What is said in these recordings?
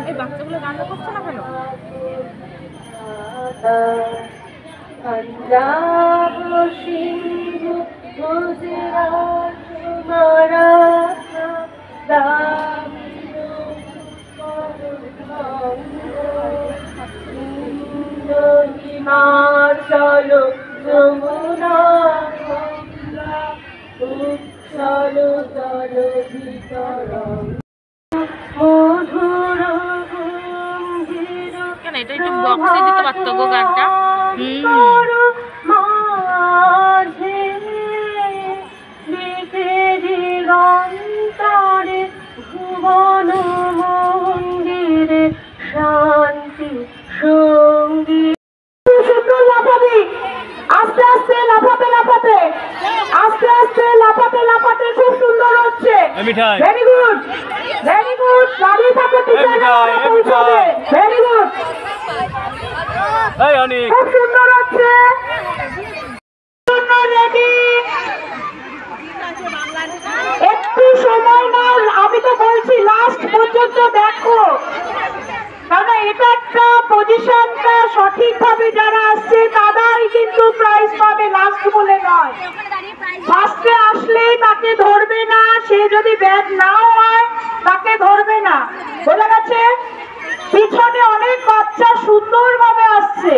এই বাচ্চাগুলো গান করছে না কেন? पंजाब सिंध गुजरात मराठा हिमाचल यमुना उच्छल जलधितरं मधुर गंभीर। কেন এটা একটু বক্সে দিতে পারতো গো গানটা। ভুবন মন্দিরে শান্তি সঙ্গীত। সুন্দর লাফাবি, আস্তে আস্তে লাফাতে লাফাতে, আস্তে আস্তে লাফাতে লাফাতে খুব সুন্দর হচ্ছে। Very good, very good. দাঁড়িয়ে থাকো, ভেরি গুড, খুব সুন্দর হচ্ছে। একটু সময় নাও, আমি তো বলছি লাস্ট পর্যন্ত দেখো, কারণ এটা একটা পজিশনটা সঠিকভাবে যারা আসছে তারাই কিন্তু প্রাইজ পাবে, লাস্ট বলে নয়। ফার্স্টে আসলে তাকে ধরবে না, সে যদি ব্যাগ নাও হয় তাকে ধরবে না, বোঝা গেছে? পিছনে অনেক বাচ্চা সুন্দরভাবে আসছে,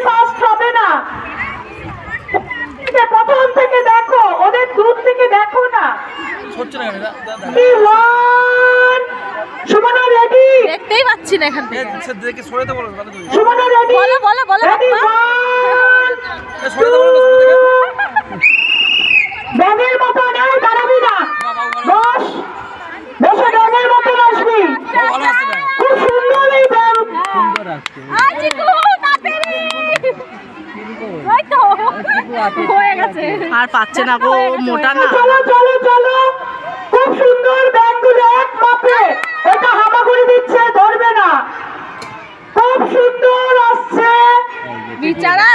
ফার্স্ট হবে না। প্রথম থেকে দেখো, ওদের দূর থেকে দেখো না। সুমনা রেডি? দেখতেই পাচ্ছি না এখান থেকে। সুমনা রেডি? বলো বলো বলো। ব্যাঙের মতো নেই, দাঁড়াবি না, বস, বসে ব্যাঙের মতো আসবি। খুব সুন্দর এই ব্যাঙ। আর পাচ্ছে না গো, মোটা না। চলো চলো চলো, খুব সুন্দর ব্যাগগুলো এক মাপে, এটা হামাগুড়ি দিচ্ছে, ধরবে না। খুব সুন্দর আসছে, বিচারা